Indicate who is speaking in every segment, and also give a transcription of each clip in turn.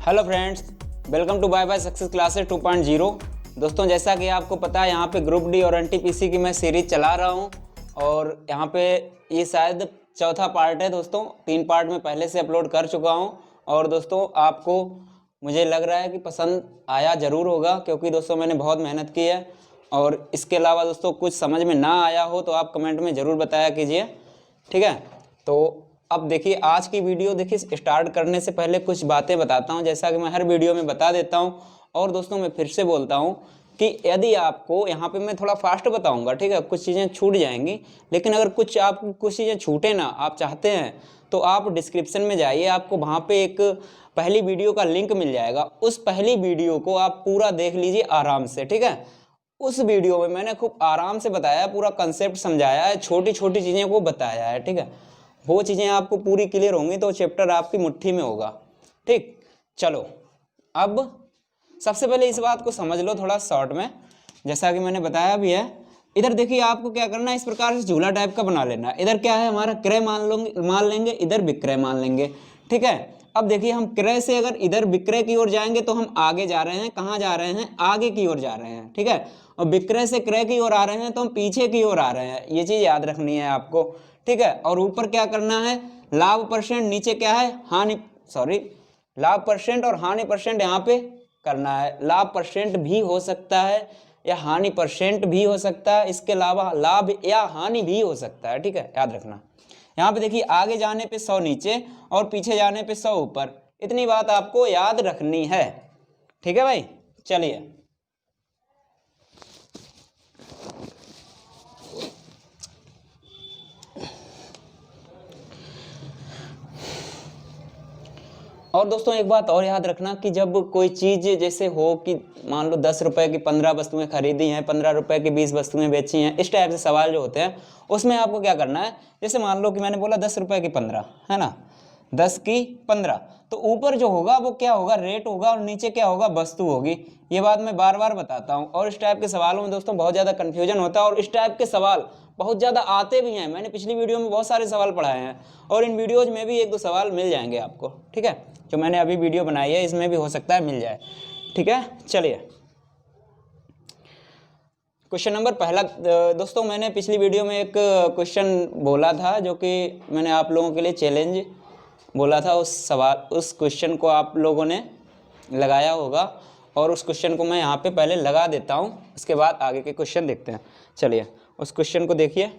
Speaker 1: Hello friends, welcome to bye bye success classes 2.0। दोस्तों, जैसा कि आपको पता है यहाँ पे ग्रुप डी और एनटीपीसी की मैं सीरीज चला रहा हूँ और यहाँ पे ये शायद चौथा पार्ट है। दोस्तों 3 पार्ट में पहले से अपलोड कर चुका हूँ और दोस्तों आपको मुझे लग रहा है कि पसंद आया ज़रूर होगा, क्योंकि दोस्तों मैंने बहुत मेहनत की है। और इसके अलावा दोस्तों कुछ समझ में ना आया हो तो आप कमेंट में ज़रूर बताया कीजिए, ठीक है। तो अब देखिए आज की वीडियो, देखिए स्टार्ट करने से पहले कुछ बातें बताता हूं, जैसा कि मैं हर वीडियो में बता देता हूं। और दोस्तों मैं फिर से बोलता हूं कि यदि आपको यहाँ पे मैं थोड़ा फास्ट बताऊंगा, ठीक है, कुछ चीज़ें छूट जाएंगी, लेकिन अगर कुछ चीज़ें छूटे ना, आप चाहते हैं तो आप डिस्क्रिप्शन में जाइए, आपको वहाँ पे एक पहली वीडियो का लिंक मिल जाएगा। उस पहली वीडियो को आप पूरा देख लीजिए आराम से, ठीक है। उस वीडियो में मैंने खूब आराम से बताया, पूरा कंसेप्ट समझाया है, छोटी छोटी चीज़ें को बताया है, ठीक है। वो चीज़ें आपको पूरी क्लियर होंगी तो चैप्टर आपकी मुट्ठी में होगा, ठीक। चलो अब सबसे पहले इस बात को समझ लो थोड़ा शॉर्ट में, जैसा कि मैंने बताया भी है। इधर देखिए आपको क्या करना है, इस प्रकार से झूला टाइप का बना लेना है। इधर क्या है, हमारा क्रय मान लेंगे, इधर विक्रय मान लेंगे, ठीक है। अब देखिए हम क्रय से अगर इधर विक्रय की ओर जाएंगे तो हम आगे जा रहे हैं, कहाँ जा रहे हैं, आगे की ओर जा रहे हैं, ठीक है। और विक्रय से क्रय की ओर आ रहे हैं तो हम पीछे की ओर आ रहे हैं, ये चीज याद रखनी है आपको, ठीक है। और ऊपर क्या करना है, लाभ परसेंट, नीचे क्या है, लाभ परसेंट और हानि परसेंट यहाँ पे करना है। लाभ परसेंट भी हो सकता है या हानि परसेंट भी हो सकता है, इसके अलावा लाभ या हानि भी हो सकता है, ठीक है, याद रखना। यहाँ पे देखिए आगे जाने पे 100 नीचे और पीछे जाने पे 100 ऊपर, इतनी बात आपको याद रखनी है, ठीक है भाई। चलिए और दोस्तों एक बात और याद रखना कि जब कोई चीज़ जैसे हो कि मान लो 10 रुपए की 15 वस्तुएं खरीदी हैं, 15 रुपए की 20 वस्तुएं बेची हैं, इस टाइप से सवाल जो होते हैं उसमें आपको क्या करना है, जैसे मान लो कि मैंने बोला 10 रुपए की 15 है ना, 10 की 15, तो ऊपर जो होगा वो क्या होगा, रेट होगा, और नीचे क्या होगा, वस्तु होगी। ये बात मैं बार बार बताता हूँ। और इस टाइप के सवालों में दोस्तों बहुत ज़्यादा कन्फ्यूजन होता है और इस टाइप के सवाल बहुत ज़्यादा आते भी हैं। मैंने पिछली वीडियो में बहुत सारे सवाल पढ़ाए हैं और इन वीडियोज़ में भी 1-2 सवाल मिल जाएंगे आपको, ठीक है। जो मैंने अभी वीडियो बनाई है इसमें भी हो सकता है मिल जाए, ठीक है। चलिए क्वेश्चन नंबर पहला। दोस्तों मैंने पिछली वीडियो में एक क्वेश्चन बोला था जो कि मैंने आप लोगों के लिए चैलेंज बोला था। उस क्वेश्चन को आप लोगों ने लगाया होगा और उस क्वेश्चन को मैं यहाँ पे पहले लगा देता हूँ, उसके बाद आगे के क्वेश्चन देखते हैं। चलिए उस क्वेश्चन को देखिए,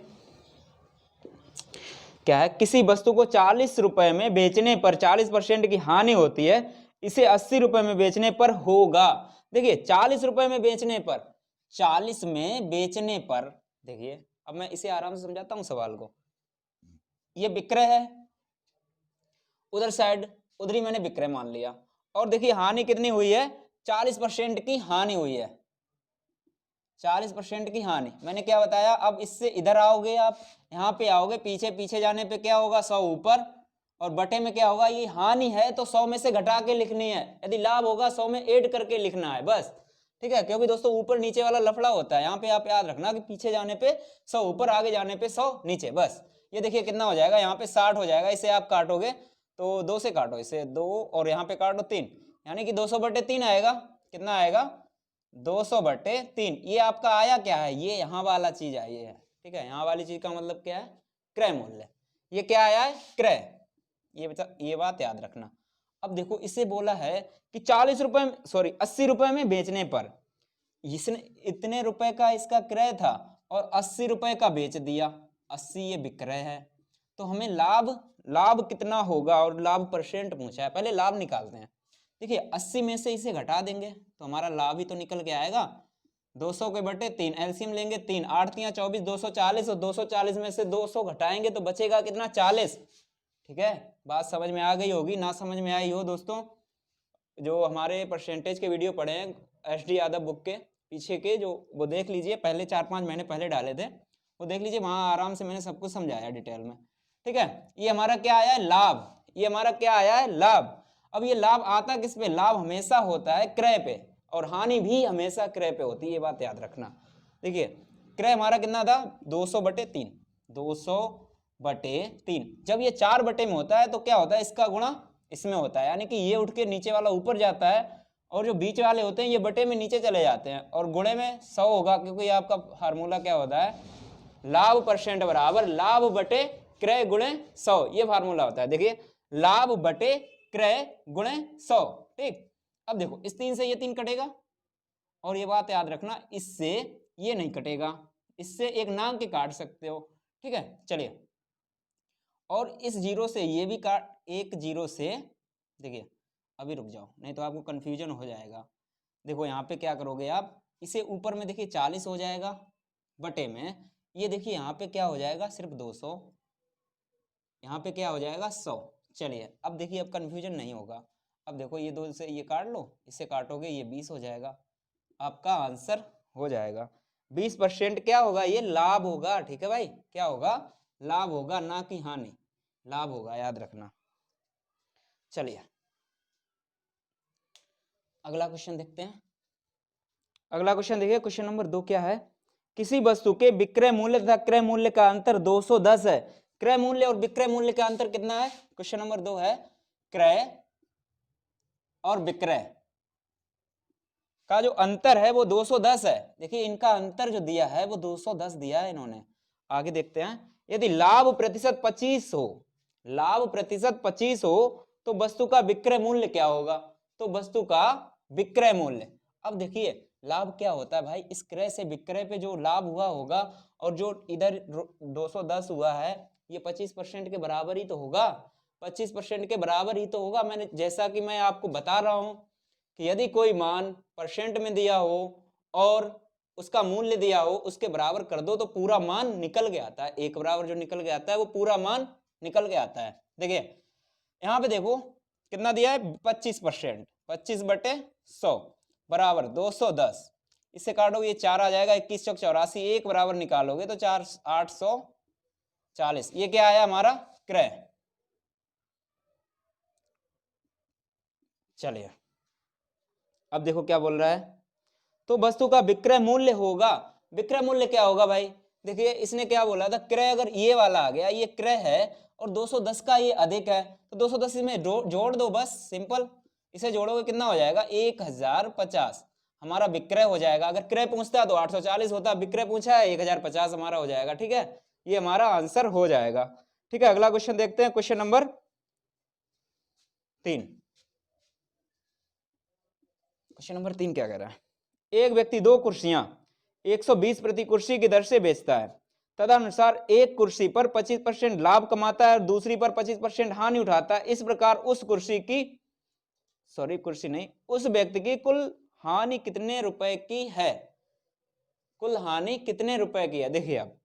Speaker 1: क्या है, किसी वस्तु को 40 रुपए में बेचने पर 40% की हानि होती है, इसे 80 रुपए में बेचने पर होगा। देखिए 40 रुपए में बेचने पर, 40 में बेचने पर, देखिए अब मैं इसे आराम से समझाता हूं सवाल को। ये विक्रय है, उधर साइड उधर ही मैंने विक्रय मान लिया, और देखिए हानि कितनी हुई है, 40% की हानि हुई है, 40% की हानि। मैंने क्या बताया, अब इससे इधर आओगे, आप यहाँ पे आओगे, पीछे पीछे जाने पे क्या होगा, 100 ऊपर, और बटे में क्या होगा, ये हानि है तो 100 में से घटा के लिखनी है, यदि लाभ होगा 100 में ऐड करके लिखना है बस, ठीक है। क्योंकि दोस्तों ऊपर नीचे वाला लफड़ा होता है, यहाँ पे आप याद रखना कि पीछे जाने पे 100 ऊपर, आगे जाने पे 100 नीचे, बस। ये देखिए कितना हो जाएगा, यहाँ पे 60 हो जाएगा। इसे आप काटोगे तो 2 से काटो, इसे 2 और यहाँ पे काटो 3, यानी कि 200/3 आएगा। कितना आएगा, 200/3। ये आपका आया क्या है, ये यहाँ वाला चीज आई है, ठीक है। यहाँ वाली चीज का मतलब क्या है, क्रय मूल्य। ये क्या आया है, क्रय। ये बात याद रखना। अब देखो इसे बोला है कि 80 रुपए में बेचने पर, इसने इतने रुपए का इसका क्रय था और 80 रुपए का बेच दिया, 80 ये विक्रय है, तो हमें लाभ कितना होगा, और लाभ परसेंट पूछा है, पहले लाभ निकालते हैं। देखिए 80 में से इसे घटा देंगे तो हमारा लाभ ही तो निकल के आएगा। 200/3 एलसीएम लेंगे, 3 8 3 24, 240, और 240 में से 200 घटाएंगे तो बचेगा कितना, 40, ठीक है। बात समझ में आ गई होगी, ना समझ में आई हो दोस्तों, जो हमारे परसेंटेज के वीडियो पढ़े हैं SD यादव बुक के पीछे के, जो वो देख लीजिए, पहले 4-5 महीने पहले डाले थे, वो देख लीजिए, वहां आराम से मैंने सब कुछ समझाया डिटेल में, ठीक है। ये हमारा क्या आया है, लाभ। ये हमारा क्या आया है, लाभ। अब ये लाभ आता किस पे, लाभ हमेशा होता है क्रय पे, और हानि भी हमेशा क्रय पे होती है, ये बात याद रखना। देखिए क्रय हमारा कितना था, 200/3, 200/3। जब ये 4 बटे में होता है तो क्या होता है, इसका गुणा इसमें होता है, यानी कि ये उठ के नीचे वाला ऊपर जाता है और जो बीच वाले होते हैं ये बटे में नीचे चले जाते हैं, और गुणे में 100 होगा, क्योंकि आपका फार्मूला क्या होता है, लाभ परसेंट बराबर लाभ बटे क्रय गुणे 100, ये फार्मूला होता है। देखिए लाभ बटे क्रय गुणे 100, ठीक। अब देखो इस 3 से ये 3 कटेगा, और ये बात याद रखना, इससे ये नहीं कटेगा, इससे एक नांग के काट सकते हो, ठीक है। चलिए, और इस जीरो से ये भी काट, एक जीरो से, देखिए अभी रुक जाओ नहीं तो आपको कंफ्यूजन हो जाएगा। देखो यहाँ पे क्या करोगे आप, इसे ऊपर में देखिए 40 हो जाएगा, बटे में ये देखिए यहाँ पे क्या हो जाएगा, सिर्फ 200, यहाँ पे क्या हो जाएगा 100। चलिए अब देखिए, अब कंफ्यूजन नहीं होगा। अब देखो ये 2 से ये काट लो, इससे काटोगे ये 20 हो जाएगा, आपका आंसर हो जाएगा 20%। क्या होगा, ये लाभ होगा, ठीक है भाई, क्या होगा, लाभ होगा, ना कि हानि, लाभ होगा, याद रखना। चलिए अगला क्वेश्चन देखते हैं। अगला क्वेश्चन देखिए, क्वेश्चन नंबर 2 क्या है, किसी वस्तु के विक्रय मूल्य तथा क्रय मूल्य का अंतर 210 है। क्रय मूल्य और विक्रय मूल्य का अंतर कितना है, क्वेश्चन नंबर 2 है, क्रय और विक्रय का जो अंतर है वो 210 है। देखिए इनका अंतर जो दिया है वो 210 दिया है इन्होंने। आगे देखते हैं, यदि लाभ प्रतिशत 25 हो, लाभ प्रतिशत 25 हो तो वस्तु का विक्रय मूल्य क्या होगा, तो वस्तु का विक्रय मूल्य, अब देखिए लाभ क्या होता है भाई, इस क्रय से विक्रय पे जो लाभ हुआ होगा, और जो इधर 210 हुआ है ये 25% के बराबर ही तो होगा, 25% के बराबर ही तो होगा। मैंने जैसा कि मैं आपको बता रहा हूं कि यदि कोई मान परसेंट में दिया हो और उसका मूल्य दिया हो, उसके बराबर कर दो तो पूरा मान निकल के आता है, एक बराबर जो निकल के आता है वो पूरा मान निकल के आता है। देखिए यहाँ पे देखो कितना दिया है, 25%, 25 बटे 100 बराबर 210, इससे काटोगे ये 4 आ जाएगा, 21 चौक 84, एक बराबर निकालोगे तो 4 840, ये क्या आया हमारा क्रय। चलिए अब देखो क्या बोल रहा है, तो वस्तु का विक्रय मूल्य होगा, विक्रय मूल्य क्या होगा भाई, देखिए इसने क्या बोला था, क्रय अगर ये वाला आ गया, ये क्रय है और 210 का ये अधिक है तो 210 में जोड़ दो, बस सिंपल, इसे जोड़ोगे कितना हो जाएगा 1050, हमारा विक्रय हो जाएगा। अगर क्रय पूछता तो 840 होता, विक्रय पूछा है 1050 हमारा हो जाएगा, ठीक है, ये हमारा आंसर हो जाएगा। ठीक है, अगला क्वेश्चन देखते हैं, क्वेश्चन नंबर 3। क्वेश्चन नंबर 3 क्या कह रहा है, एक व्यक्ति 2 कुर्सियां 120 प्रति कुर्सी की दर से बेचता है, तदनुसार एक कुर्सी पर 25% लाभ कमाता है और दूसरी पर 25% हानि उठाता है। इस प्रकार उस उस व्यक्ति की कुल हानि कितने रुपए की है, कुल हानि कितने रुपए की है। देखिए अब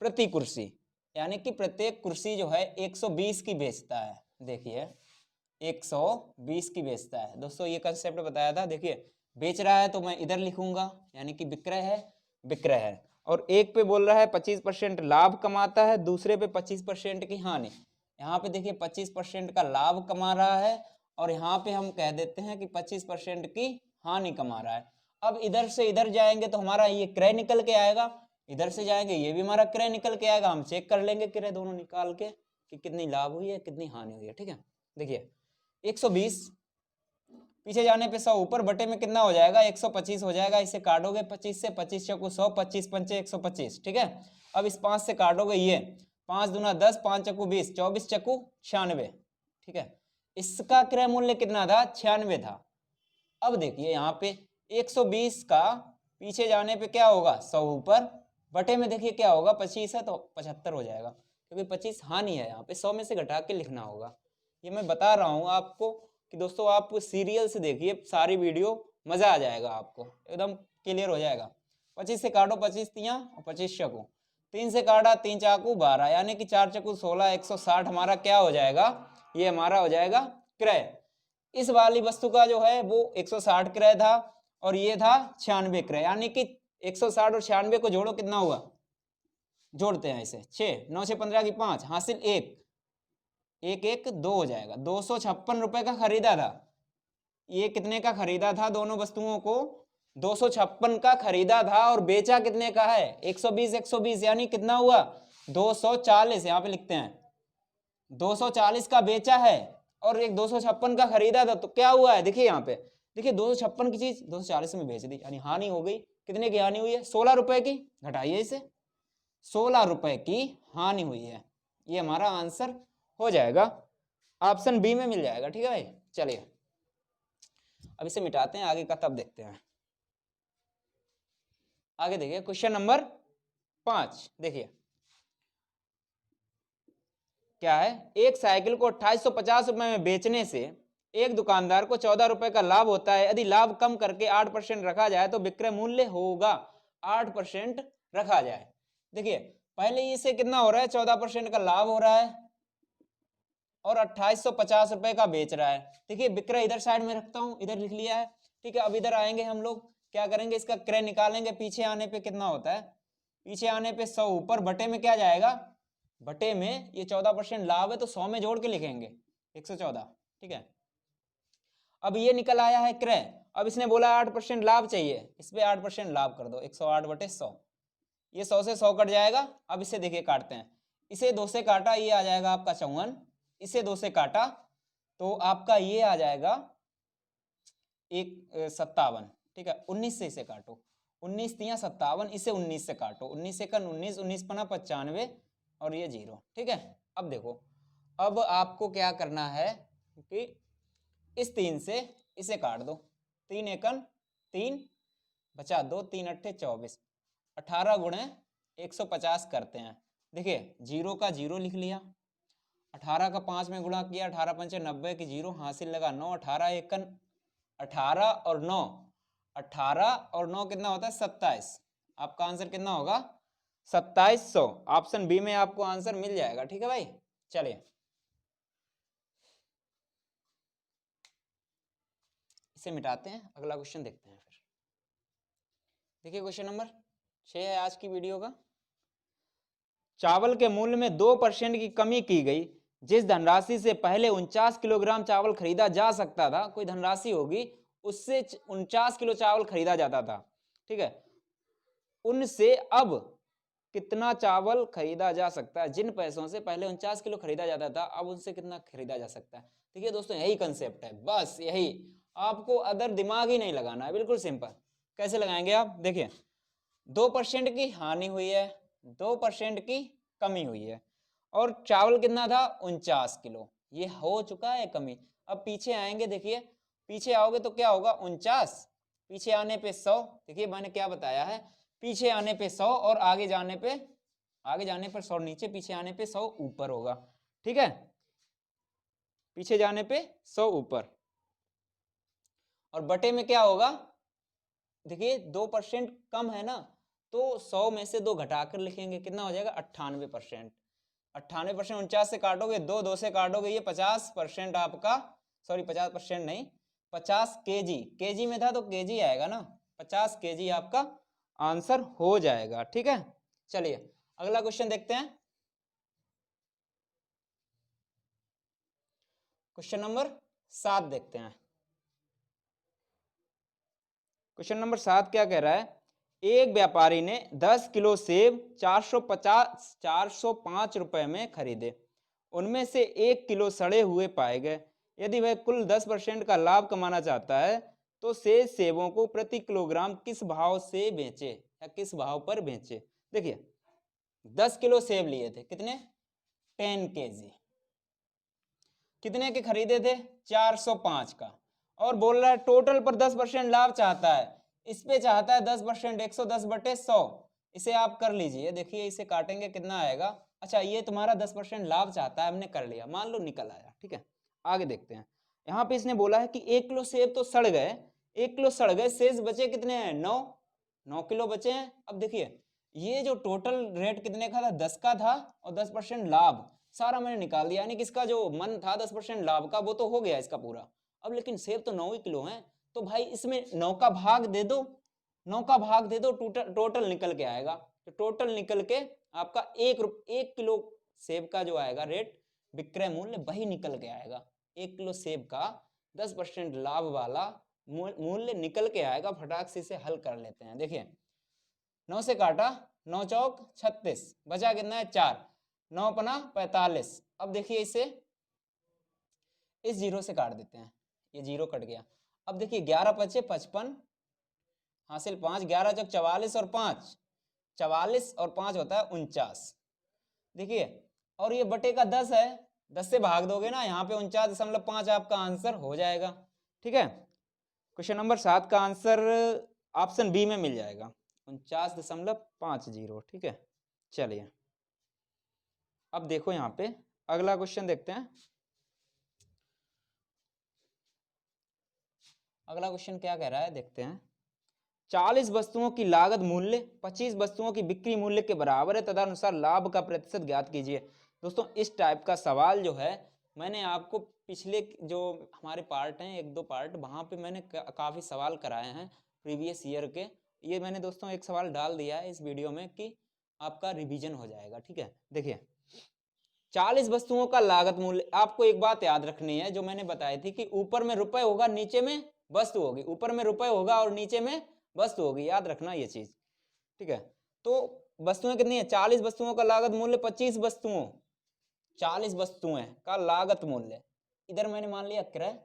Speaker 1: प्रति कुर्सी, यानी कि प्रत्येक कुर्सी जो है 120 की बेचता है, देखिए 120 की बेचता है। दोस्तों ये कंसेप्ट बताया था, देखिए बेच रहा है तो मैं इधर लिखूंगा, यानी कि विक्रय है, विक्रय है, और एक पे बोल रहा है 25% लाभ कमाता है, दूसरे पे 25% की हानि। यहाँ पे देखिए 25% का लाभ कमा रहा है और यहाँ पे हम कह देते हैं कि 25% की हानि कमा रहा है। अब इधर से इधर जाएंगे तो हमारा ये क्रय निकल के आएगा, इधर से जाएंगे ये भी हमारा क्रय निकल के आएगा, हम चेक कर लेंगे क्रय दोनों निकाल के कि कितनी लाभ हुई है कितनी हानि हुई है। ठीक है, देखिए 120 पीछे जाने पे 100 ऊपर बटे में कितना हो जाएगा 125 हो जाएगा, इसे काटोगे 25 से, 25 चक्कू 100, 25 पंचे 125। ठीक है, अब इस 5 से काटोगे ये 5 दूना 10, 5 चक्कू 20, 24 चक्कू 96। ठीक है, इसका क्रय मूल्य कितना था 96 था। अब देखिए यहाँ पे 120 का पीछे जाने पे क्या होगा 100 ऊपर बटे में देखिए क्या होगा 25 है तो 75 हो जाएगा, क्योंकि 25 हानि है, यहाँ पे 100 में से घटा के लिखना होगा। ये मैं बता रहा हूँ आपको कि दोस्तों आप सीरियल से देखिए सारी वीडियो, मजा आ जाएगा आपको, एकदम क्लियर हो जाएगा। 25 से काटो 25 तियां और 25 चक्कू, 3 से काटा 3 चाकू 12, यानी कि 4 चक्कू 16, 160 हमारा क्या हो जाएगा, ये हमारा हो जाएगा क्रय। इस वाली वस्तु का जो है वो 160 क्रय था और ये था 96 क्रय, यानी कि 160 और 96 को जोड़ो कितना हुआ, जोड़ते हैं इसे 6, 9 6 15 की 5 हासिल 1, 1 1 2 हो जाएगा। 256 रुपए का खरीदा था, ये कितने का खरीदा था, दोनों वस्तुओं को 256 का खरीदा था और बेचा कितने का है 120 120, यानी कितना हुआ 240, यहाँ पे लिखते हैं 240 का बेचा है और एक 256 का खरीदा था, तो क्या हुआ है देखिए यहाँ पे, देखिए 256 की चीज 240 में बेच दी, यानी हानि हो गई। कितने की हानि हुई है? 16 रुपए की। घटाइए इसे, 16 रुपए की हानि हुई है। ये हमारा आंसर हो जाएगा, ऑप्शन बी में मिल जाएगा। ठीक है भाई, चलिए अब इसे मिटाते हैं, आगे का तब देखते हैं। आगे देखिए क्वेश्चन नंबर 5। देखिए क्या है, एक साइकिल को 2850 रुपए में बेचने से एक दुकानदार को 14 रुपए का लाभ होता है। यदि लाभ कम करके 8% रखा जाए तो विक्रय मूल्य होगा 8% रखा जाए। देखिए पहले इसे कितना हो रहा है, 14% का लाभ हो रहा है और 2850 रुपए का बेच रहा है। देखिए विक्रय इधर साइड में रखता हूं, इधर लिख लिया है। ठीक है, अब इधर आएंगे हम लोग, क्या करेंगे, इसका क्रय निकालेंगे। पीछे आने पे कितना होता है, पीछे आने पे 100 ऊपर बटे में क्या जाएगा, बटे में ये 14% लाभ है तो 100 में जोड़ के लिखेंगे 114। ठीक है, अब ये निकल आया है क्रय। अब इसने बोला 8% लाभ चाहिए, इस पे 8% लाभ कर दो, 108 बटे 100। ये 100 से 100 कट जाएगा। अब इसे देखिए काटते हैं, इसे 2 से काटा, ये आ जाएगा आपका 54। इसे 2 से काटा तो आपका ये आ जाएगा 57। ठीक है, 19 से इसे काटो, 19 तिया 57, इसे 19 से काटो, 19 एकन 19, 19 पना 95 और ये 0। ठीक है, अब देखो, अब आपको क्या करना है कि इस 3 से इसे काट दो, 3 एकन 3 बचा 2, 3 अट्ठे 24, 18 गुणे 150 करते हैं। देखिए 0 का 0 लिख लिया, 18 का 5 में गुणा किया, 18 पंचे 90 की 0 हासिल लगा 9, 18 एकन 18 और 9, 18 और 9 कितना होता है 27। आपका आंसर कितना होगा 2700। ऑप्शन बी में आपको आंसर मिल जाएगा। ठीक है भाई, चलिए इसे मिटाते हैं, अगला क्वेश्चन देखते हैं फिर। देखिए क्वेश्चन नंबर 6 है आज की वीडियो का। चावल के मूल्य में 2% की कमी की गई। जिस धनराशि से पहले 49 किलोग्राम चावल खरीदा जा सकता था, कोई धनराशि होगी उससे 49 किलो चावल खरीदा जाता था। ठीक है, उनसे अब कितना चावल खरीदा जा सकता है? जिन पैसों से पहले 49 किलो खरीदा जाता था, अब उनसे कितना खरीदा जा सकता है? देखिए दोस्तों यही कंसेप्ट है, बस यही, आपको अदर दिमाग ही नहीं लगाना है, बिल्कुल सिंपल। कैसे लगाएंगे आप, देखिए 2% की हानि हुई है, 2% की कमी हुई है और चावल कितना था 49 किलो, ये हो चुका है कमी। अब पीछे आएंगे, देखिए पीछे आओगे तो क्या होगा 49, पीछे आने पे 100। देखिए मैंने क्या बताया है, पीछे आने पे 100 और आगे जाने पे 100 नीचे, पीछे आने पे 100 ऊपर होगा। ठीक है, पीछे जाने पे 100 ऊपर और बटे में क्या होगा, देखिए 2% कम है ना, तो 100 में से 2 घटाकर लिखेंगे, कितना हो जाएगा 98%। 98% 49 से काटोगे, 2 से काटोगे, ये 50% आपका, सॉरी 50% नहीं, 50 केजी, केजी में था तो केजी आएगा ना, 50 केजी आपका आंसर हो जाएगा। ठीक है, चलिए अगला क्वेश्चन देखते हैं। क्वेश्चन नंबर 7 देखते हैं। क्वेश्चन नंबर 7 क्या कह रहा है, एक व्यापारी ने 10 किलो सेब 405 रुपए में खरीदे, उनमें से 1 किलो सड़े हुए पाए गए। यदि वह कुल 10% का लाभ कमाना चाहता है तो शेष सेबों को प्रति किलोग्राम किस भाव से बेचे या किस भाव पर बेचे? देखिए 10 किलो सेब लिए थे, कितने, 10 केजी, कितने के खरीदे थे 405 का, और बोल रहा है टोटल पर 10% लाभ चाहता है, इस पे चाहता है 10%, 110 बटे 100। इसे आप कर लीजिए, देखिए इसे काटेंगे कितना आएगा। अच्छा ये तुम्हारा 10% लाभ चाहता है, हमने कर लिया, मान लो निकल आया। ठीक है, आगे देखते हैं। यहाँ पे इसने बोला है कि 1 किलो सेब तो सड़ गए, 1 किलो सड़ गए, शेष बचे कितने हैं 9 किलो बचे हैं। अब देखिए ये जो टोटल रेट कितने का था 10 का था और 10% लाभ सारा मैंने निकाल दिया, यानी कि इसका जो मन था 10% लाभ का वो तो हो गया इसका पूरा। अब लेकिन सेब तो 9 ही किलो हैं, तो भाई इसमें 9 का भाग दे दो, 9 का भाग दे दो, टोटल निकल के आएगा। तो टोटल निकल के आपका 1 किलो सेब का जो आएगा रेट, विक्रय मूल्य वही निकल के आएगा। 1 किलो सेब का 10% लाभ वाला मूल्य निकल के आएगा। फटाक से इसे हल कर लेते हैं। देखिए 9 से काटा, 9 चौक 36, बचा कितना है 4, 9 पना 45। अब देखिए इसे इस जीरो से काट देते हैं, ये जीरो कट गया। अब देखिए 11 पचे 55 हासिल 5, 11 चौक 44 और 5, 44 और 5 होता है 49। देखिए और ये बटे का 10 है, 10 से भाग दोगे ना, यहाँ पे 49.5 आपका आंसर हो जाएगा। ठीक है, क्वेश्चन नंबर 7 का आंसर ऑप्शन बी में मिल जाएगा 49.50। ठीक है, चलिए अब देखो यहाँ पे अगला क्वेश्चन देखते हैं। अगला क्वेश्चन क्या कह रहा है देखते हैं। 40 वस्तुओं की लागत मूल्य 25 वस्तुओं की बिक्री मूल्य के बराबर है, तदनुसार लाभ का प्रतिशत ज्ञात कीजिए। दोस्तों इस टाइप का सवाल जो है मैंने आपको पिछले जो हमारे पार्ट हैं, 1-2 पार्ट, वहां पे मैंने काफी सवाल कराए हैं प्रीवियस ईयर के। ये मैंने दोस्तों एक सवाल डाल दिया है इस वीडियो में कि आपका रिवीजन हो जाएगा। ठीक है, देखिए 40 वस्तुओं का लागत मूल्य, आपको एक बात याद रखनी है जो मैंने बताई थी कि ऊपर में रुपए होगा नीचे में वस्तु होगी, ऊपर में रुपए होगा और नीचे में वस्तु होगी, याद रखना ये चीज। ठीक है, तो वस्तुएं कितनी है, 40 वस्तुओं का लागत मूल्य 25 वस्तुओं, 40 वस्तुएं का लागत मूल्य, इधर मैंने मान लिया क्रय,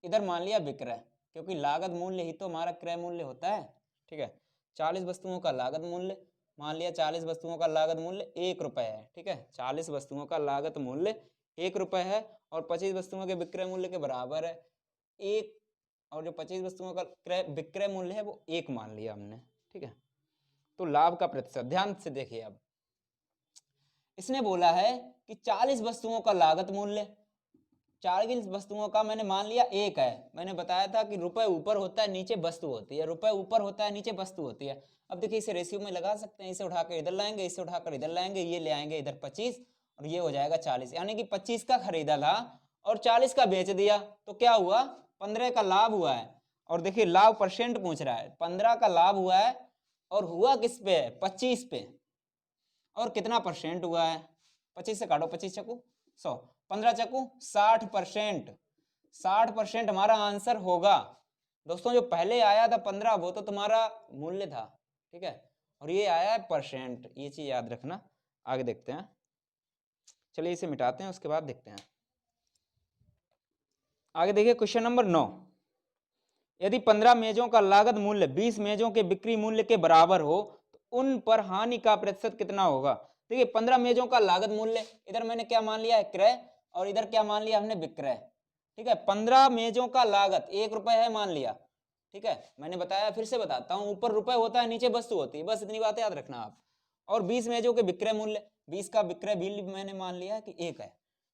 Speaker 1: इधर मान लिया विक्रय, क्योंकि लागत मूल्य ही तो हमारा क्रय मूल्य होता है। ठीक है, 40 वस्तुओं का लागत मूल्य मान लिया, 40 वस्तुओं का लागत मूल्य 1 रुपए है। ठीक है, 40 वस्तुओं का लागत मूल्य 1 रुपए है और 25 वस्तुओं के विक्रय मूल्य के बराबर है 1, और जो 25 वस्तुओं का विक्रय मूल्य है वो 1 मान लिया हमने। ठीक है, तो लाभ का प्रतिशत ध्यान से देखिए। अब इसने बोला है कि 40 वस्तुओं का लागत मूल्य, 40 वस्तुओं का मैंने मान लिया 1 है। मैंने बताया था कि रुपए ऊपर होता है नीचे वस्तु होती है, रुपए ऊपर होता है नीचे वस्तु होती है। अब देखिए इसे रेशियो में लगा सकते हैं, इसे उठाकर इधर लाएंगे, इसे उठाकर इधर लाएंगे, ये ले आएंगे इधर 25 और ये हो जाएगा 40, यानी कि 25 का खरीदा था और 40 का बेच दिया, तो क्या हुआ, 15 का लाभ हुआ है। और देखिए लाभ परसेंट पूछ रहा है, 15 का लाभ हुआ है और हुआ किस पे है, 25 पे, और कितना परसेंट हुआ है, 25 से काटो, 25 चकू 100, 15 चकू 60%, 60% हमारा आंसर होगा। दोस्तों जो पहले आया था 15 वो तो तुम्हारा मूल्य था। ठीक है, और ये आया है परसेंट, ये चीज याद रखना। आगे देखते हैं, चलिए इसे मिटाते हैं, उसके बाद देखते हैं आगे। देखिए क्वेश्चन नंबर 9, यदि 15 मेजों का लागत मूल्य 20 मेजों के बिक्री मूल्य के बराबर हो तो उन पर हानि का प्रतिशत कितना होगा। देखिए 15 मेजों का लागत मूल्य, इधर मैंने क्या मान लिया है, क्रय, और इधर क्या मान लिया हमने, विक्रय। ठीक है, 15 मेजों का लागत 1 रुपए है मान लिया। ठीक है, मैंने बताया, फिर से बताता हूं, ऊपर रुपए होता है नीचे वस्तु होती है, बस इतनी बात याद रखना आप। और 20 मेजों के विक्रय मूल्य, 20 का विक्रय भी मैंने मान लिया है कि 1 है।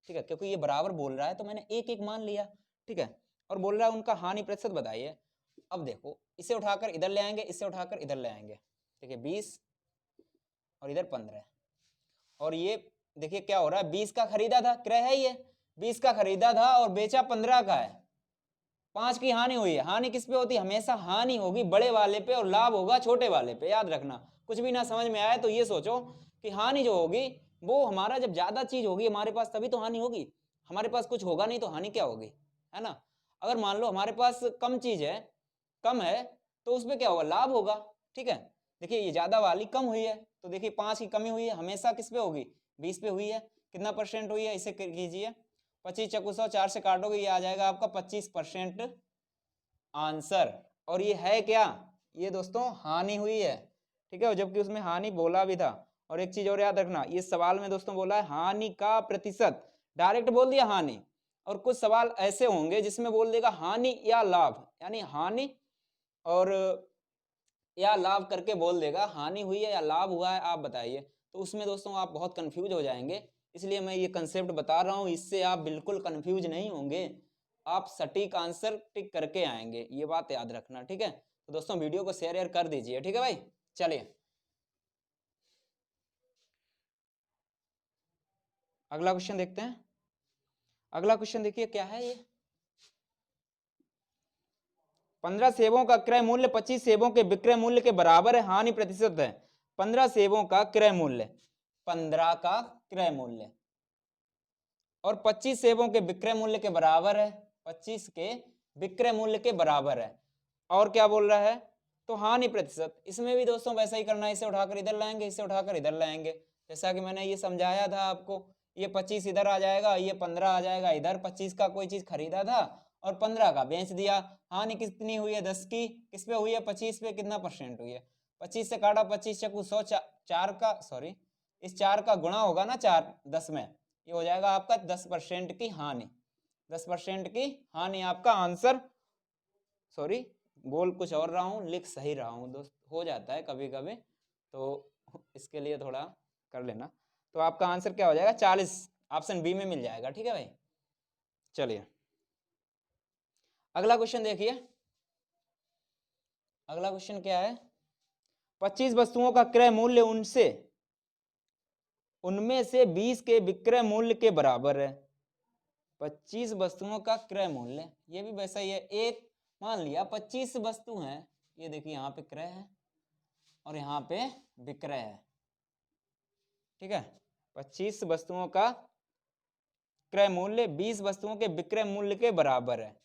Speaker 1: ठीक है, क्योंकि ये बराबर बोल रहा है तो मैंने 1-1 मान लिया। ठीक है, और बोल रहा है उनका हानि प्रतिशत बताइए। अब देखो इसे उठाकर इधर ले आएंगे, इसे उठाकर इधर ले आएंगे। देखिए 20 और इधर 15, और ये देखिए क्या हो रहा है, 20 का खरीदा था, क्रय है ये, 20 का खरीदा था और बेचा 15 का है, 5 की हानि हुई है। हानि किस पे होती है, हमेशा हानि होगी बड़े वाले पे और लाभ होगा छोटे वाले पे, याद रखना। कुछ भी ना समझ में आए तो ये सोचो कि हानि जो होगी वो हमारा जब ज्यादा चीज होगी हमारे पास तभी तो हानि होगी, हमारे पास कुछ होगा नहीं तो हानि क्या होगी, है ना। अगर मान लो हमारे पास कम चीज है, कम है, तो उसमें क्या होगा, लाभ होगा। ठीक है, देखिए ये ज्यादा वाली कम हुई है तो देखिए 5 की कमी हुई है, हमेशा किस पे होगी, 20 पे हुई है। कितना परसेंट हुई है, इसे कीजिए, 25 चकू 100, 4 से काटोगे ये आ जाएगा आपका 25% आंसर। और ये है क्या, ये दोस्तों हानि हुई है। ठीक है, जबकि उसमें हानि बोला भी था। और एक चीज और याद रखना, ये सवाल में दोस्तों बोला है हानि का प्रतिशत, डायरेक्ट बोल दिया हानि, और कुछ सवाल ऐसे होंगे जिसमें बोल देगा हानि या लाभ, यानी हानि और या लाभ करके बोल देगा, हानि हुई है या लाभ हुआ है आप बताइए। तो उसमें दोस्तों आप बहुत कंफ्यूज हो जाएंगे, इसलिए मैं ये कंसेप्ट बता रहा हूँ, इससे आप बिल्कुल कंफ्यूज नहीं होंगे, आप सटीक आंसर टिक करके आएंगे, ये बात याद रखना। ठीक है, तो दोस्तों वीडियो को शेयर कर दीजिए। ठीक है भाई, चलिए अगला क्वेश्चन देखते हैं। अगला क्वेश्चन देखिए क्या है, ये 15 सेबों का क्रय मूल्य 25 सेबों के विक्रय मूल्य के बराबर है, हानि प्रतिशत है। 15 सेबों का क्रय मूल्य, 15 का क्रय मूल्य और 25 सेबों के विक्रय मूल्य के बराबर है, 25 के विक्रय मूल्य के बराबर है। और क्या बोल रहा है, तो हानि प्रतिशत, इसमें भी दोस्तों वैसा ही करना है, इसे उठाकर इधर लाएंगे, इसे उठाकर इधर लाएंगे, जैसा कि मैंने ये समझाया था आपको। ये 25 इधर आ जाएगा, ये 15 आ जाएगा इधर। 25 का कोई चीज खरीदा था और 15 का बेच दिया। हानि कितनी हुई है? 10 की। किस पे हुई है? 25 पे। कितना परसेंट हुई है? 25 से काटा 25 चकू 100, चार का सॉरी इस 4 का गुणा होगा ना 4 10 में, ये हो जाएगा आपका 10% की हानि। 10% की हानि आपका आंसर। सॉरी, बोल कुछ और रहा हूँ, लिख सही रहा हूँ दोस्त, हो जाता है कभी कभी, तो इसके लिए थोड़ा कर लेना। तो आपका आंसर क्या हो जाएगा? 40, ऑप्शन बी में मिल जाएगा। ठीक है भाई, चलिए अगला क्वेश्चन देखिए। अगला क्वेश्चन क्या है? 25 वस्तुओं का क्रय मूल्य उनमें से 20 के विक्रय मूल्य के बराबर है। 25 वस्तुओं का क्रय मूल्य, ये भी वैसा ही है। एक मान लिया 25 वस्तु हैं, ये देखिए यहाँ पे क्रय है और यहाँ पे विक्रय है। ठीक है, 25 वस्तुओं का क्रय मूल्य 20 वस्तुओं के विक्रय मूल्य के बराबर है।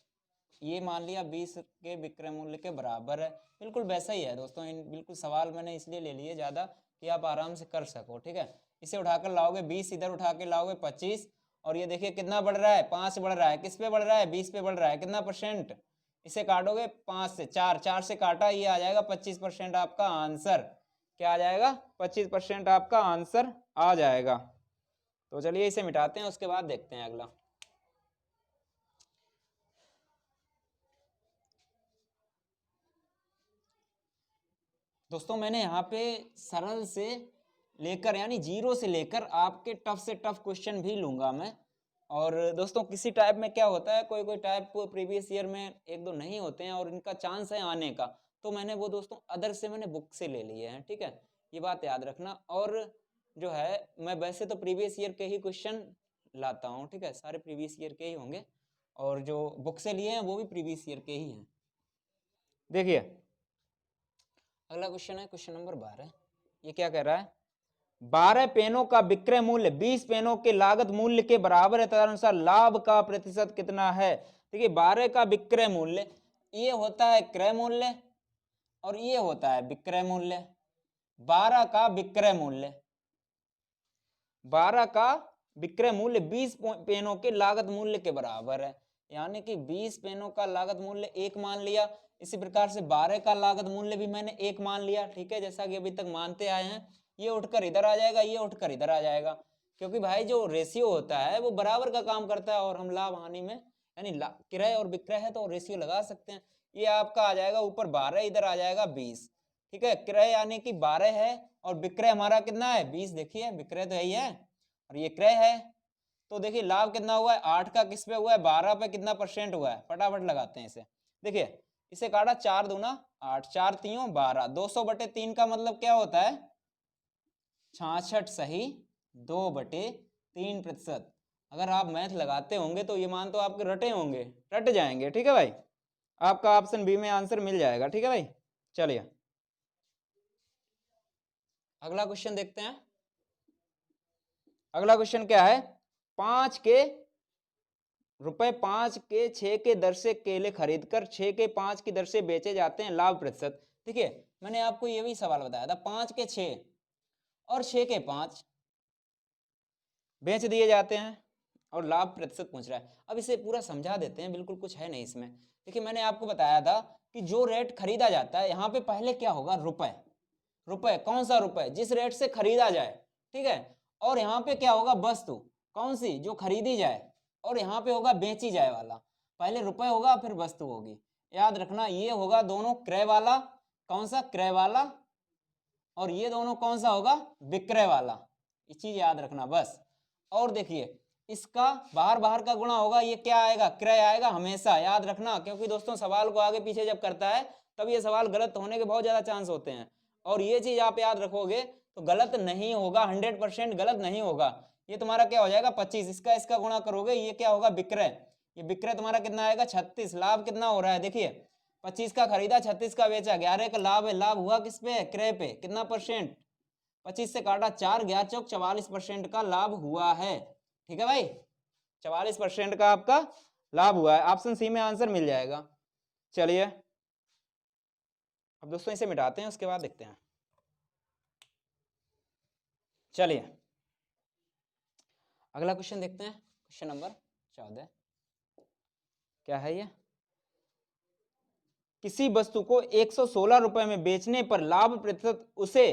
Speaker 1: ये मान लिया 20 के विक्रय मूल्य के बराबर है। बिल्कुल वैसा ही है दोस्तों, बिल्कुल सवाल मैंने इसलिए ले लिए ज़्यादा कि आप आराम से कर सको। ठीक है, इसे उठाकर लाओगे 20, इधर उठा के लाओगे 25, और ये देखिए कितना बढ़ रहा है? 5 बढ़ रहा है। किस पे बढ़ रहा है? 20 पे बढ़ रहा है। कितना परसेंट? इसे काटोगे 5 से, 4 से काटा, ये आ जाएगा 25% आपका आंसर। क्या आ जाएगा? 25% आपका आंसर आ जाएगा। तो चलिए इसे मिटाते हैं, उसके बाद देखते हैं अगला। दोस्तों मैंने यहाँ पे सरल से लेकर यानी 0 से लेकर आपके टफ से टफ क्वेश्चन भी लूंगा मैं। और दोस्तों किसी टाइप में क्या होता है, कोई कोई टाइप प्रीवियस ईयर में एक दो नहीं होते हैं और इनका चांस है आने का, तो मैंने वो दोस्तों अदर से मैंने बुक से ले लिए हैं। ठीक है, ये बात याद रखना। और जो है मैं वैसे तो प्रीवियस ईयर के ही क्वेश्चन लाता हूँ। ठीक है, सारे प्रीवियस ईयर के ही होंगे और जो बुक से लिए हैं वो भी प्रीवियस ईयर के ही हैं। देखिए अगला क्वेश्चन है क्वेश्चन नंबर 12। ये क्या कह रहा है? 12 पेनों का विक्रय मूल्य 20 पेनों के लागत मूल्य के बराबर है, तदनुसार लाभ का प्रतिशत कितना है? देखिए 12 का विक्रय मूल्य, ये होता है क्रय मूल्य और ये होता है विक्रय मूल्य। 12 का विक्रय मूल्य, 12 का विक्रय मूल्य 20 पेनों के लागत मूल्य के बराबर है। यानी कि 20 पेनों का लागत मूल्य 1 मान लिया, इसी प्रकार से 12 का लागत मूल्य भी मैंने 1 मान लिया। ठीक है, जैसा कि अभी तक मानते आए हैं। ये उठकर इधर आ जाएगा, ये उठकर इधर आ जाएगा, क्योंकि भाई जो रेशियो होता है वो बराबर का काम करता है। और हम लाभ हानि में यानी क्रय और विक्रय है तो रेशियो लगा सकते हैं। ये आपका आ जाएगा ऊपर 12, इधर आ जाएगा 20। ठीक है, क्रय यानी कि 12 है और विक्रय हमारा कितना है? 20। देखिए विक्रय तो यही है और ये क्रय है। तो देखिए लाभ कितना हुआ है? 8 का किस पे हुआ है? 12 पे। कितना परसेंट हुआ है? फटाफट लगाते हैं इसे। देखिए इसे काटा 4 दूना 8, 4 तीयों 12, 200/3 का मतलब क्या होता है? 66 सही 2/3%। अगर आप मैथ लगाते होंगे तो ये मान तो आपके रटे होंगे, रट जाएंगे। ठीक है भाई, आपका ऑप्शन बी में आंसर मिल जाएगा। ठीक है भाई, चलिए अगला क्वेश्चन देखते हैं। अगला क्वेश्चन क्या है? 5 के 6 के दर से केले खरीदकर 6 के 5 की दर से बेचे जाते हैं, लाभ प्रतिशत। देखिए मैंने आपको ये भी सवाल बताया था, 5 के 6 और 6 के 5 बेच दिए जाते हैं और लाभ प्रतिशत पूछ रहा है। अब इसे पूरा समझा देते हैं, बिल्कुल कुछ है नहीं इसमें। देखिए मैंने आपको बताया था कि जो रेट खरीदा जाता है, यहाँ पे पहले क्या होगा? रुपए। रुपए कौन सा रुपए? जिस रेट से खरीदा जाए। ठीक है, और यहाँ पे क्या होगा? वस्तु कौन सी? जो खरीदी जाए। और यहाँ पे होगा बेची जाए वाला। पहले रुपए होगा फिर वस्तु होगी। याद रखना, ये होगा दोनों क्रय वाला। कौन सा? क्रय वाला। और ये दोनों कौन सा होगा? विक्रय वाला। ये चीज याद रखना बस। और देखिए इसका बाहर बाहर का गुणा होगा, ये क्या आएगा? क्रय आएगा हमेशा, याद रखना। क्योंकि दोस्तों सवाल को आगे पीछे जब करता है तब ये सवाल गलत होने के बहुत ज्यादा चांस होते हैं। और ये चीज आप याद रखोगे तो गलत नहीं होगा, 100% गलत नहीं होगा। ये तुम्हारा क्या हो जाएगा? 25। इसका गुणा करोगे, ये क्या होगा? विक्रय। ये विक्रय तुम्हारा कितना आएगा? 36। लाभ कितना हो रहा है? देखिए 25 का खरीदा, 36 का बेचा, 11 का लाभ है। लाभ हुआ किस पे? क्रय पे। कितना परसेंट? 25 से काटा 4, 11 चौक 44% का लाभ हुआ है। ठीक है भाई, 44% का आपका लाभ हुआ है। ऑप्शन सी में आंसर मिल जाएगा। चलिए अब दोस्तों इसे मिटाते हैं, उसके बाद देखते हैं। चलिए अगला क्वेश्चन देखते हैं, क्वेश्चन नंबर 14। क्या है ये? किसी वस्तु को 116 रुपए में बेचने पर लाभ प्रतिशत उसे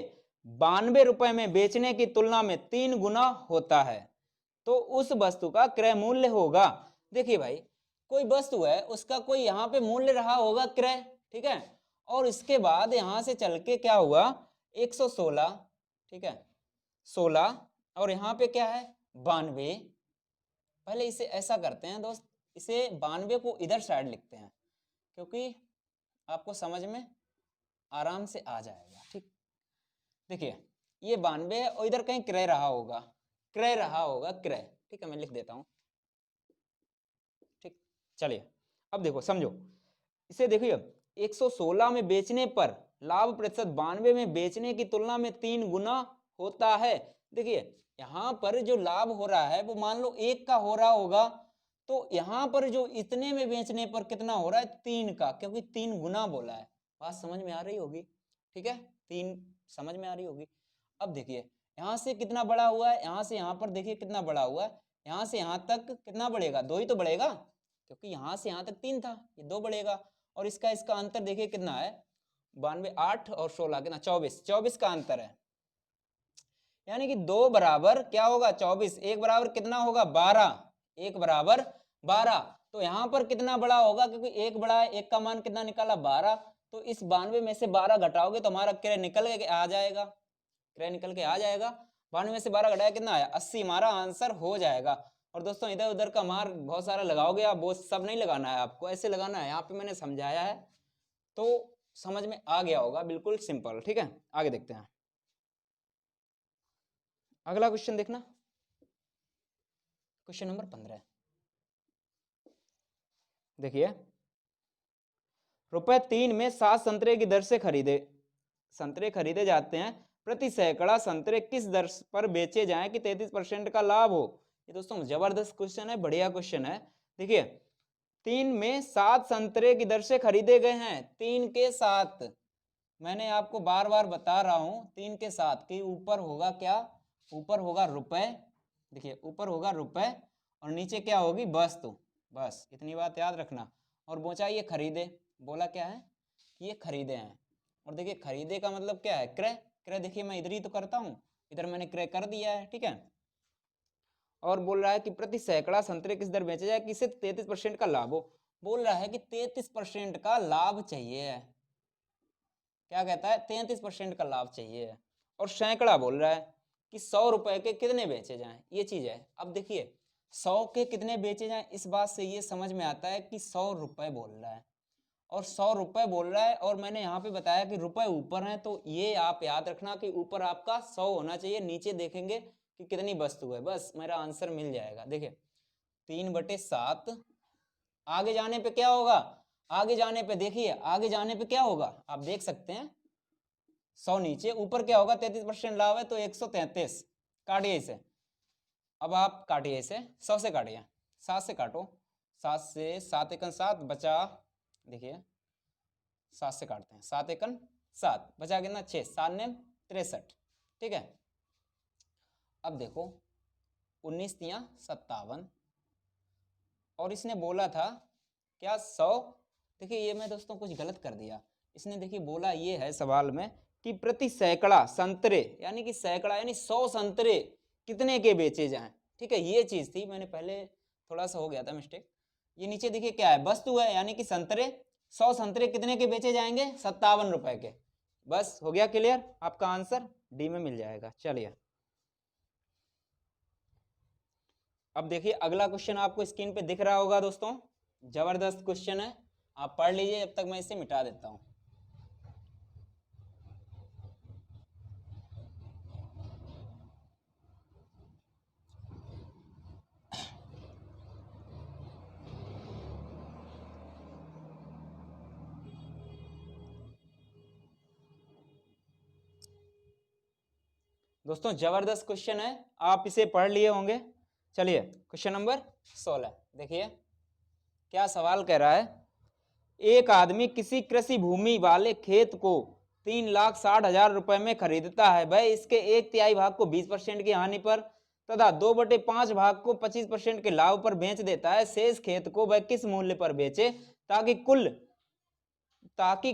Speaker 1: 92 रुपए में बेचने की तुलना में 3 गुना होता है, तो उस वस्तु का क्रय मूल्य होगा। देखिए भाई, कोई वस्तु है, उसका कोई यहाँ पे मूल्य रहा होगा क्रय, ठीक है, और इसके बाद यहां से चल के क्या हुआ 116, ठीक है, 16, और यहाँ पे क्या है 92। पहले इसे ऐसा करते हैं दोस्त, इसे 92 को इधर साइड लिखते हैं, क्योंकि आपको समझ में आराम से आ जाएगा। ठीक, देखिए ये 92 है और इधर कहीं क्रय रहा होगा, क्रय रहा होगा, क्रय, ठीक है, मैं लिख देता हूं। ठीक, चलिए अब देखो समझो इसे, देखिए 116 में बेचने पर लाभ प्रतिशत 92 में बेचने की तुलना में 3 गुना होता है। देखिए यहां पर जो लाभ हो रहा है वो मान लो 1 का हो रहा होगा, तो यहां पर जो इतने में बेचने पर कितना हो रहा है 3 का, क्योंकि 3 गुना बोला है। बात समझ में आ रही होगी, ठीक है, 3 समझ में आ रही होगी। अब देखिए यहां से कितना बड़ा हुआ है, यहां से यहां पर देखिए कितना बड़ा हुआ है, यहां से यहां तक कितना बढ़ेगा, 2 ही तो बढ़ेगा, क्योंकि यहां से यहां तक 3 था, ये 2 बढ़ेगा। और इसका अंतर देखिए कितना है 92, 8 और 16 कितना 24, 24 का अंतर है, यानी कि 2 बराबर क्या होगा 24, 1 बराबर कितना होगा 12, 1 बराबर 12। तो यहां पर कितना बड़ा होगा, क्योंकि 1 बड़ा है, 1 का मान कितना निकाला 12, तो इस 92 में से 12 घटाओगे तो हमारा क्रय निकल के आ जाएगा, क्रय निकल के आ जाएगा। 92 में से 12 घटाया कितना आया 80, हमारा आंसर हो जाएगा। और दोस्तों इधर उधर का मार बहुत सारा लगाओगे आप, वो सब नहीं लगाना है आपको, ऐसे लगाना है, यहाँ पे मैंने समझाया है तो समझ में आ गया होगा, बिल्कुल सिंपल। ठीक है, आगे देखते हैं अगला क्वेश्चन, देखना क्वेश्चन नंबर 15। देखिए रुपए 3 में 7 संतरे की दर से संतरे खरीदे जाते हैं, प्रति सैकड़ा संतरे किस दर पर बेचे जाएं कि 33% का लाभ हो। ये दोस्तों जबरदस्त क्वेश्चन है, बढ़िया क्वेश्चन है। देखिए 3 में 7 संतरे की दर से खरीदे गए हैं, 3 के 7, मैंने आपको बार बार बता रहा हूं 3 के 7 के ऊपर होगा क्या, ऊपर होगा रुपए, देखिए ऊपर होगा रुपए और नीचे क्या होगी वस्तु, बस इतनी बात याद रखना। और बोचा ये खरीदे, बोला क्या है कि ये खरीदे हैं, और देखिए खरीदे का मतलब क्या है क्रय, क्रय देखिए मैं इधर ही तो करता हूं, इधर मैंने क्रय कर दिया है, ठीक है। और बोल रहा है कि प्रति सैकड़ा संतरे किस दर बेचे जाए कि इसे 33% का लाभ हो, बोल रहा है कि 33% का लाभ चाहिए है, क्या कहता है 33% का लाभ चाहिए है, और सैकड़ा बोल रहा है कि 100 रुपए के कितने बेचे जाएं, ये चीज है। अब देखिए 100 के कितने बेचे जाएं, इस बात से ये समझ में आता है कि 100 रुपए बोल रहा है, और 100 रुपए बोल रहा है, और मैंने यहाँ पे बताया कि रुपए ऊपर हैं, तो ये आप याद रखना कि ऊपर आपका 100 होना चाहिए, नीचे देखेंगे कि कितनी वस्तु है, बस मेरा आंसर मिल जाएगा। देखिए 3/7, आगे जाने पे क्या होगा, आगे जाने पे देखिए आगे जाने पे क्या होगा, आप देख सकते हैं 100 नीचे, ऊपर क्या होगा 33% लाभ है तो 133, काटिए इसे, अब आप काटिए इसे 100 से काटिए, 7 से काटो, 7 से 7 एकन 7 बचा, देखिए 7 से काटते हैं, 7 एकन 7 बचा कितना 6, 7 ने 63, ठीक है। अब देखो 19 तिया 57, और इसने बोला था क्या 100, देखिए ये मैं दोस्तों कुछ गलत कर दिया, इसने देखिए बोला ये है सवाल में कि प्रति सैकड़ा संतरे, यानी कि सैकड़ा यानी 100 संतरे कितने के बेचे जाएं, ठीक है, ये चीज थी, मैंने पहले थोड़ा सा हो गया था मिस्टेक। ये नीचे देखिए क्या है वस्तु है, यानी कि संतरे, 100 संतरे कितने के बेचे जाएंगे 57 रुपए के, बस हो गया क्लियर, आपका आंसर डी में मिल जाएगा। चलिए अब देखिए अगला क्वेश्चन आपको स्क्रीन पे दिख रहा होगा दोस्तों, जबरदस्त क्वेश्चन है, आप पढ़ लीजिए, जब तक मैं इसे मिटा देता हूं। दोस्तों जबरदस्त क्वेश्चन है, आप इसे पढ़ लिए होंगे। चलिए क्वेश्चन नंबर 16 देखिए क्या सवाल कह रहा है, एक आदमी किसी कृषि भूमि वाले खेत को 3,60,000 रुपए में खरीदता है, वह इसके 1/3 भाग को 20% की हानि पर तथा 2/5 भाग को 25% के लाभ पर बेच देता है, शेष खेत को वह किस मूल्य पर बेचे ताकि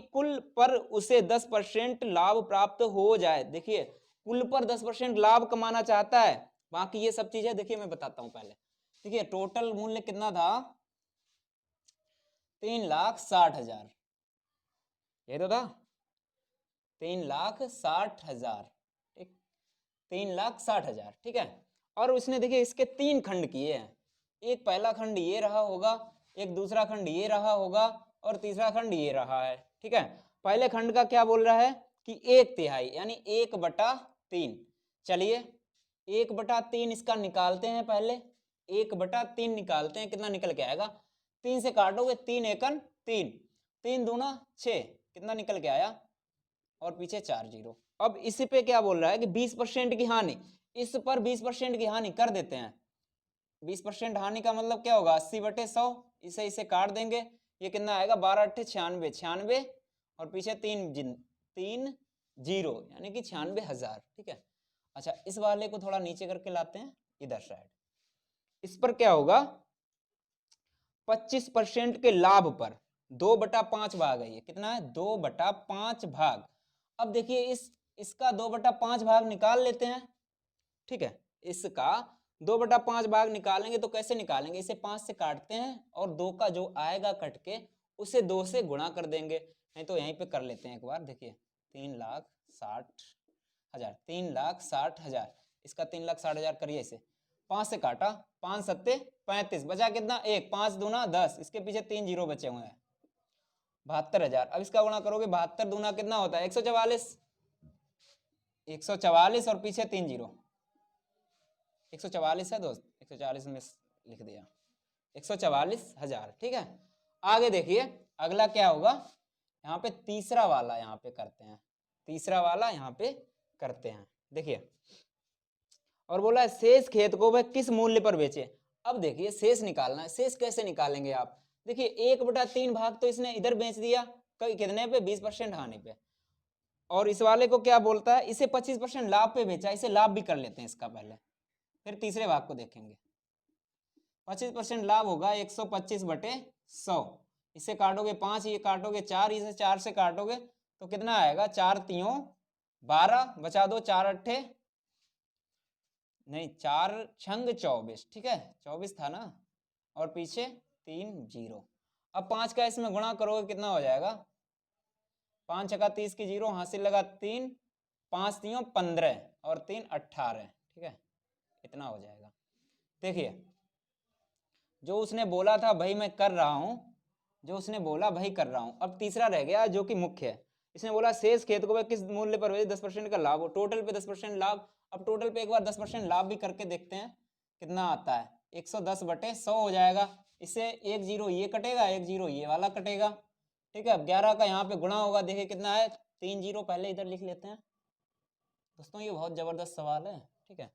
Speaker 1: कुल पर उसे 10% लाभ प्राप्त हो जाए। देखिए कुल पर 10% लाभ कमाना चाहता है। बाकी ये सब चीजें देखिए मैं बताता हूं पहले। देखिए टोटल मूल्य कितना था, 3,60,000, ये तो था 3,60,000, ठीक, 3,60,000, ठीक है। और उसने देखिए इसके 3 खंड किए हैं, एक पहला खंड ये रहा होगा, एक दूसरा खंड ये रहा होगा और तीसरा खंड ये रहा है, ठीक है। पहले खंड का क्या बोल रहा है कि 1/3 यानी 1/3। चलिए 1/3 इसका निकालते हैं, पहले 1/3 निकालते हैं, कितना निकल के आएगा, 3 से काटोगे 3 एकन 3, 3 दूना 6, कितना निकल के आया, और पीछे 4 जीरो। अब इसी पे क्या बोल रहा है कि 20% की हानि, इस पर 20% की हानि कर देते हैं। 20% हानि का मतलब क्या होगा, 80/100, इसे काट देंगे, ये कितना आएगा, 12×8 96, 96 और पीछे 3 जीरो यानी कि 96,000, ठीक है। अच्छा इस वाले को थोड़ा नीचे करके लाते हैं इधर साइड, इस पर क्या होगा, 25% के लाभ पर 2/5 भाग है, ये कितना है, 2/5 भाग। अब देखिए इसका 2/5 भाग निकाल लेते हैं, ठीक है। इसका 2/5 भाग निकालेंगे तो कैसे निकालेंगे, इसे 5 से काटते हैं और 2 का जो आएगा कट के उसे 2 से गुणा कर देंगे। नहीं तो यहीं पे कर लेते हैं एक बार, देखिए 3,60,000, 3,60,000, इसका 3,60,000 करिए, इसे 5 से काटा, 5 सत्ते 35, बचा कितना, 1, 5 दूना 10, इसके पीछे 3 जीरो बचे हुए हैं, 72,000। अब इसका गुणा करोगे, 72 दूना कितना होता है, 144, 144 और पीछे 3 जीरो, 144 है दोस्त, 140 में लिख दिया, 144,000, ठीक है। आगे देखिए अगला क्या होगा, यहाँ पे तीसरा वाला यहाँ पे करते हैं, तीसरा वाला यहाँ पे करते हैं, देखिए। और बोला है शेष खेत को वह किस मूल्य पर बेचे। अब देखिए शेष निकालना है, शेष कैसे निकालेंगे आप, देखिए 1/3 भाग तो इसने इधर बेच दिया, कितने पे, 20% हानि पे। और इस वाले को क्या बोलता है, इसे 25% लाभ पे बेचा, इसे लाभ भी कर लेते हैं इसका पहले, फिर तीसरे भाग को देखेंगे। 25% लाभ होगा 125/100, इसे काटोगे 5, ये काटोगे 4, इसे 4 से काटोगे तो कितना आएगा, 4 तियों 12, बचा दो 4 अट्ठे, नहीं 4 छंग 24, ठीक है 24 था ना, और पीछे 3 जीरो। अब 5 का इसमें गुणा करोगे कितना हो जाएगा, 5 छक्का 30 की जीरो, हासिल लगा 3, 5 तियों 15 और 3 18, ठीक है, इतना हो जाएगा। देखिए जो उसने बोला था भाई मैं कर रहा हूं, जो उसने बोला भाई कर रहा हूं। अब तीसरा रह गया जो कि मुख्य है, इसने बोला शेष खेत को किस मूल्य पर बेचे, 10% का लाभ हो, टोटल पे 10% लाभ। अब टोटल पे एक बार 10% लाभ भी करके देखते हैं कितना आता है, 110/100 हो जाएगा। इससे 1 जीरो ये कटेगा, 1 जीरो ये वाला कटेगा, ठीक है। अब 11 का यहाँ पे गुणा होगा, देखिए कितना है, 3 जीरो पहले इधर लिख लेते हैं दोस्तों, ये बहुत जबरदस्त सवाल है, ठीक है।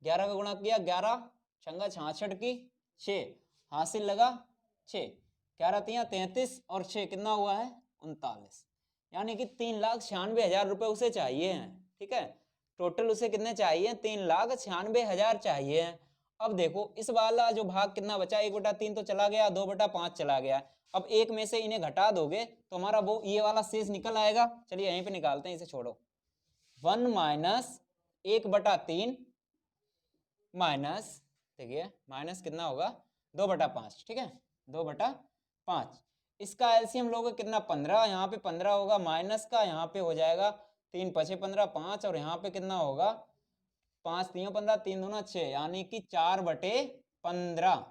Speaker 1: 11 का गुणा किया, 11 छंगा 66 की 6, हासिल लगा 6, 11 तियां 33 और 6 कितना हुआ है, 39, यानी कि 3,96,000 रुपए उसे चाहिए हैं, ठीक है। टोटल उसे कितने चाहिए, 3,96,000 चाहिए हैं। अब देखो इस वाला जो भाग कितना बचा, 1/3 तो चला गया, 2/5 चला गया। अब एक में से इन्हें घटा दोगे तो हमारा वो ये वाला शेष निकल आएगा। चलिए यहीं पे निकालते हैं, इसे छोड़ो, 1 माइनस 1/3 माइनस, देखिए माइनस कितना होगा, 2/5, ठीक है 2/5। इसका एलसीएम लोगे कितना, 15, यहाँ पे 15 होगा, माइनस का यहाँ पे हो जाएगा 3 पचे 15 5, और यहाँ पे कितना होगा, 5 तियों 15, 3 दूना 6, यानी कि 4/15।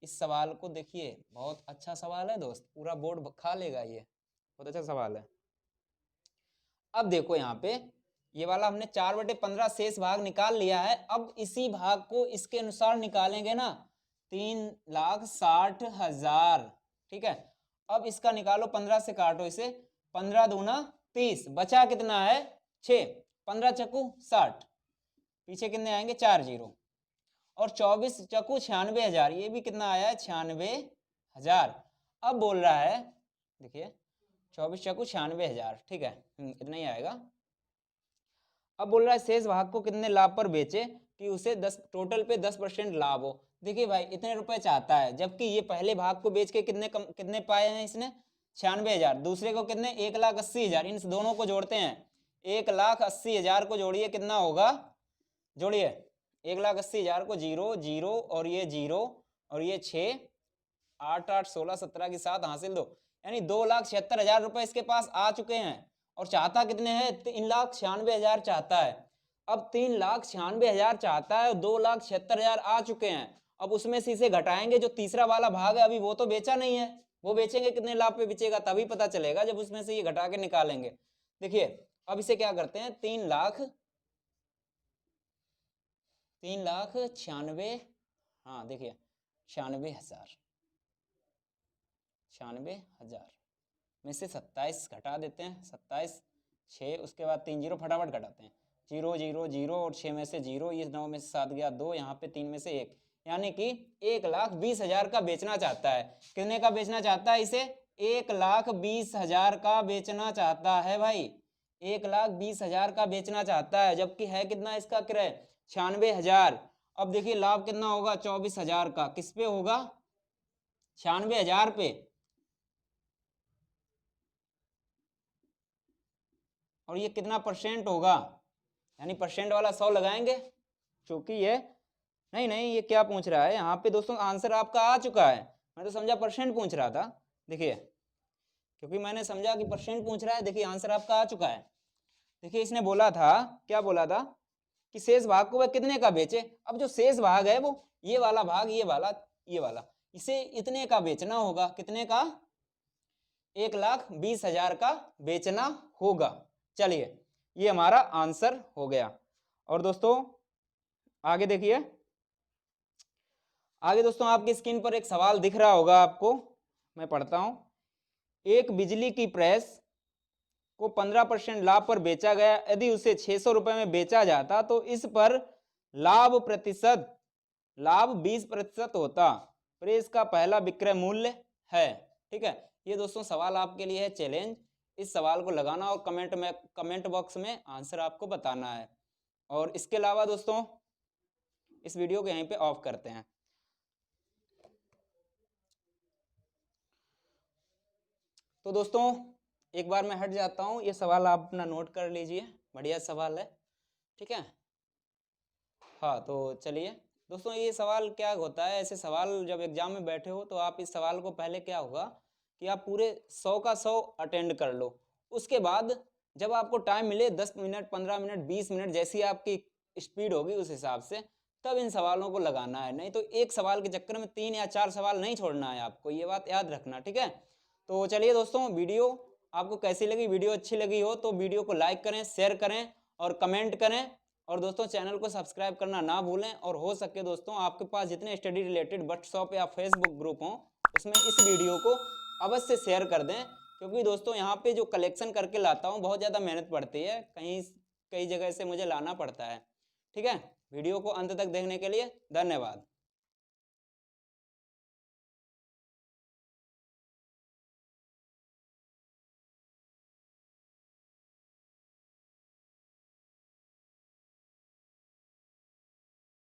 Speaker 1: इस सवाल को देखिए बहुत अच्छा सवाल है दोस्त, पूरा बोर्ड खा लेगा, ये बहुत अच्छा सवाल है। अब देखो यहाँ पे ये वाला हमने 4/15 शेष भाग निकाल लिया है। अब इसी भाग को इसके अनुसार निकालेंगे ना, 3,60,000, ठीक है। अब इसका निकालो, 15 से काटो इसे, 15 दूना 30, बचा कितना है 6, 15 चक्कू 60, पीछे कितने आएंगे 4 जीरो, और 24 चक्कू 96,000, ये भी कितना आया है 96,000। अब बोल रहा है देखिए 24 चक्कू 96,000, ठीक है, इतना ही आएगा। अब बोल रहा है शेष भाग को कितने लाभ पर बेचे, कि उसे 10 टोटल पे 10% लाभ हो। देखिए भाई इतने रुपए चाहता है, जबकि ये पहले भाग को बेच के कितने पाए हैं इसने 96,000, दूसरे को कितने 1,80,000। इन दोनों को जोड़ते हैं 1,80,000 को जोड़िए कितना होगा, जोड़िए 1,80,000 को 0 0 और ये 0 और ये 6 8 8 16 17 की 7 हासिल 2, यानी 2,76,000 रुपए इसके पास आ चुके हैं। और चाहता कितने हैं, 3,96,000 चाहता है। अब 3,96,000 चाहता है और 2,76,000 आ चुके हैं। अब उसमें से इसे घटाएंगे, जो तीसरा वाला भाग है अभी वो तो बेचा नहीं है, वो बेचेंगे कितने लाभ पे बेचेगा तभी पता चलेगा जब उसमें से ये घटा के निकालेंगे। देखिए अब इसे क्या करते हैं, 3,96,000, हाँ देखिए 96,000 में से 27 घटा देते हैं, 27 6, उसके बाद 3 जीरो फटाफट घटाते हैं, 0 0 0 और 6 में से 0, ये 9 में से 7 गया 2, यहाँ पे 3 में से 1, यानी कि 1,20,000 का बेचना चाहता है। कितने का बेचना चाहता है इसे, 1,20,000 का बेचना चाहता है भाई, 1,20,000 का बेचना चाहता है, जबकि है कितना इसका क्रय 96,000। अब देखिए लाभ कितना होगा 24,000 का, किस पे होगा 96,000 पे, और ये कितना परसेंट होगा, यानी परसेंट वाला 100 लगाएंगे, क्योंकि ये नहीं ये क्या पूछ रहा है यहाँ पे दोस्तों, आंसर आपका आ चुका है। मैं तो समझा परसेंट पूछ रहा था, देखिए क्योंकि मैंने समझा कि परसेंट पूछ रहा है। देखिए आंसर आपका आ चुका है। देखिए इसने बोला था, क्या बोला था कि शेष भाग को वह कितने का बेचे। अब जो शेष भाग है वो ये वाला भाग, ये वाला, इसे इतने का बेचना होगा, कितने का 1,20,000 का बेचना होगा। चलिए ये हमारा आंसर हो गया। और दोस्तों आगे देखिए, आगे दोस्तों आपकी स्क्रीन पर एक सवाल दिख रहा होगा आपको, मैं पढ़ता हूं। एक बिजली की प्रेस को 15% लाभ पर बेचा गया, यदि उसे 600 रुपए में बेचा जाता तो इस पर लाभ 20% होता। प्रेस का पहला विक्रय मूल्य है। ठीक है, ये दोस्तों सवाल आपके लिए है चैलेंज। इस सवाल को लगाना और कमेंट बॉक्स में आंसर आपको बताना है। और इसके अलावा दोस्तों इस वीडियो को यहीं पे ऑफ करते हैं। तो दोस्तों एक बार मैं हट जाता हूं, ये सवाल आप अपना नोट कर लीजिए, बढ़िया सवाल है। ठीक है, हाँ तो चलिए दोस्तों, ये सवाल क्या होता है, ऐसे सवाल जब एग्जाम में बैठे हो तो आप इस सवाल को पहले क्या होगा कि आप पूरे 100 का 100 अटेंड कर लो। उसके बाद जब आपको टाइम मिले 10 मिनट 15 मिनट 20 मिनट, जैसी आपकी स्पीड होगी उस हिसाब से तब इन सवालों को लगाना है। नहीं तो एक सवाल के चक्कर में 3 या 4 सवाल नहीं छोड़ना है आपको, ये बात याद रखना। ठीक है, तो चलिए दोस्तों, वीडियो आपको कैसी लगी, वीडियो अच्छी लगी हो तो वीडियो को लाइक करें, शेयर करें और कमेंट करें। और दोस्तों चैनल को सब्सक्राइब करना ना भूलें। और हो सके दोस्तों आपके पास जितने स्टडी रिलेटेड व्हाट्सएप या फेसबुक ग्रुप हों उसमें इस वीडियो को अवश्य शेयर कर दें, क्योंकि दोस्तों यहाँ पे जो कलेक्शन करके लाता हूँ बहुत ज़्यादा मेहनत पड़ती है, कई जगह से मुझे लाना पड़ता है। ठीक है, वीडियो को अंत तक देखने के लिए धन्यवाद।